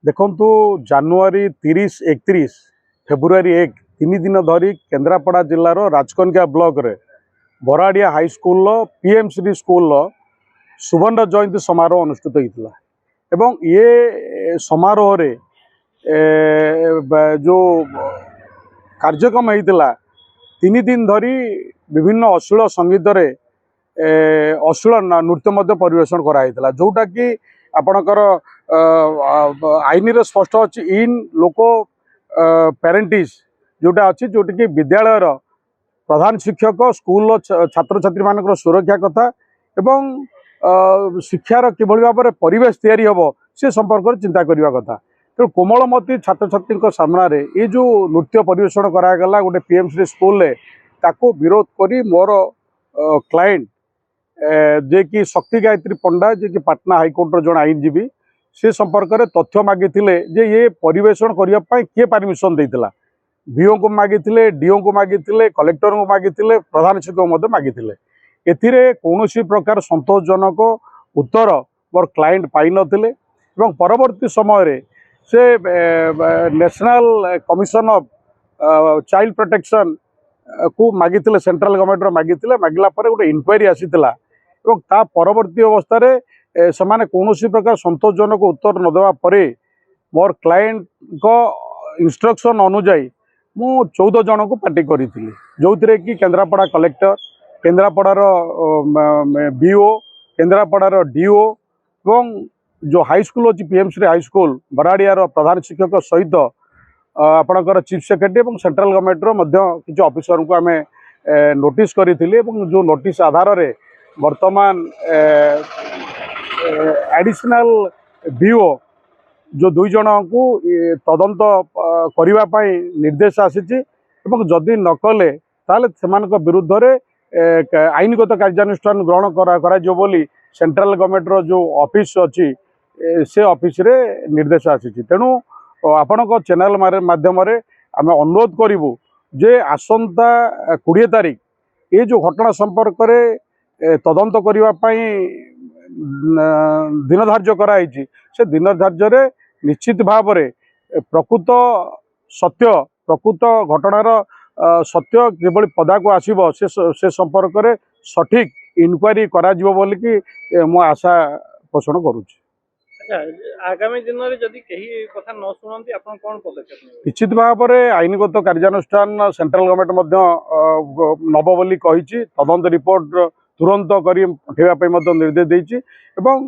देखु जानुरी 30, 31, फेब्रुआरी 1 तीन दिन धरी केन्द्रापड़ा जिलार राजकनिका ब्लॉक रे बराड़िया हाई स्कूल पीएमसी स्कूल सुवर्ण जयंती समारोह अनुष्ठित होता एवं ये समारोह रे जो कार्यक्रम होता तीन दिन धरी विभिन्न अश्लील संगीत रे अश्लील नृत्य परिवेशन कराइला जोटा कि आपणकर आईन रे स्पष्ट अच्छी इन लोको पेरेंटिस जोटा अच्छी जोटा कि विद्यालय प्रधान शिक्षक स्कूल छात्र छात्री मान सुरक्षा कथा एवं शिक्षार किभली भाव में परिवेश तैयारी हम से संपर्क चिंता करने कथा तो कोमलमती छात्र छात्री सामने ये जो नृत्य परिवेशन करागला गोटे पीएमसी स्कूल रे ताको विरोध करी मोर क्लाएंट जे कि शक्ति गायत्री पंडा जे कि पाटना हाईकोर्टर जन आईनजीवी से संपर्क में तथ्य मागी जे ये परिवेशन करने किए परमिशन देता बीओ को मागी डीओ को मागी कलेक्टर को मागी प्रधान शिक्षक को मागी एथिरे कौनसी प्रकार संतोषजनक उत्तर मोर क्लाएंट पाई नथिले एवं परवर्ती समय से national commission of child protection को मागी सेंट्रल गवर्नमेंट मागी मागिला गोटे इनक्वारी आसीला एवं ता परवर्ती अवस्था रे समाने कौनसी प्रकार संतोषजनक उत्तर न देवा परे मोर क्लाएंट को इंस्ट्रक्शन अनुजाई मु 14 जन को पार्टी करी जो थे कि केन्द्रापड़ा कलेक्टर केन्द्रापड़ार बीओ केन्द्रापड़ार डीओ एवं जो हाई स्कूल अच्छी पीएमसी हाई स्कूल बराड़ियार प्रधान शिक्षक सहित आपणकर चीफ सेक्रेटरी और सेंट्रल गवर्नमेंट किसी ऑफिसर को आम नोटिस करी जो नोटिस आधार रे वर्तमान एडिशनल बीओ जो 2 जन को तदंत करने निर्देश आसी जदि न कले ताले सेमानक विरुद्ध रे आईनगत कार्यानुष्ठान ग्रहण करा बोली सेंट्रल गवर्नमेंट जो ऑफिस अच्छी से ऑफिस रे निर्देश आसी तेणु आपण चैनल माध्यम आम अनुरोध करूँ जे आसंता 20 तारीख ये जो घटना संपर्क में तदंत करने दिन धार्य कराई से दिन धार्य निश्चित भाव में प्रकृत सत्य प्रकृत घटनार सत्य किभली पदा को आसब से संपर्क में सठिक इनक्वारी करा बोलिकी मु आशा पोषण करुच्ची। आगामी दिन में जदि कहीं कथा न शुणती आप कौन पदक्षेप निश्चित भाव में आईनगत कार्यानुष्ठान सेंट्रल गवर्नमेंट नब बोली कही तदंत रिपोर्ट तुरंत कर निर्देश देती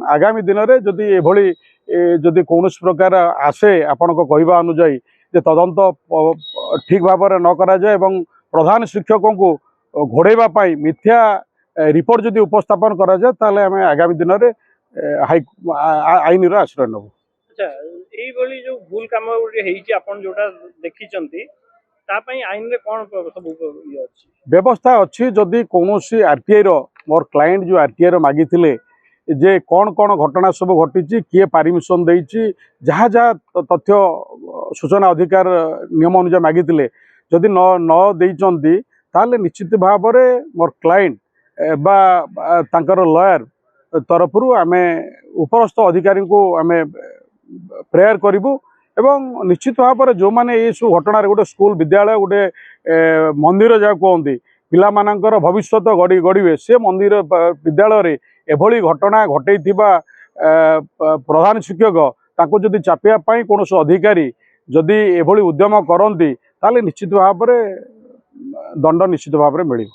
आगामी दिन में जदि एभली जदि कौन प्रकार आसे आपण कहवा अनुजाई जे तदंत ठीक भाव में न करा जाए प्रधान शिक्षकों को घोड़ाइवा मिथ्या रिपोर्ट जदि उपस्थापन करा जाए ताले आम आगामी दिन में आईन आश्रय नब। अच्छा ये जो भूल काम जोटा देखी आईन रे कौन सब व्यवस्था अच्छी जदि कौन आरटीआई मोर क्लाएंट जो आरटीआई मागी जे कौन कौन घटना सब घटी किए परमिशन देछि जहाँ जहाँ तथ्य सूचना अधिकार नियम अनुसार मागी जदि न देइचंती ताले निश्चित भाव में मोर क्लाएंट बा तांकर लॉयर तरफ आम उपरस्थ अधिकारी को आम प्रेयर करूँ एवं निश्चित भाव में जो मैंने ये सब घटना गोटे स्कूल विद्यालय गोटे मंदिर जहाँ कहते पिला मानकर भविष्य गढ़े से मंदिर विद्यालय रे एभली घटना घटे प्रधान शिक्षक ताको जदि चापिया कौन अधिकारी जदि एभली उद्यम करती ताले निश्चित भाव में दंड निश्चित भाव में मिले।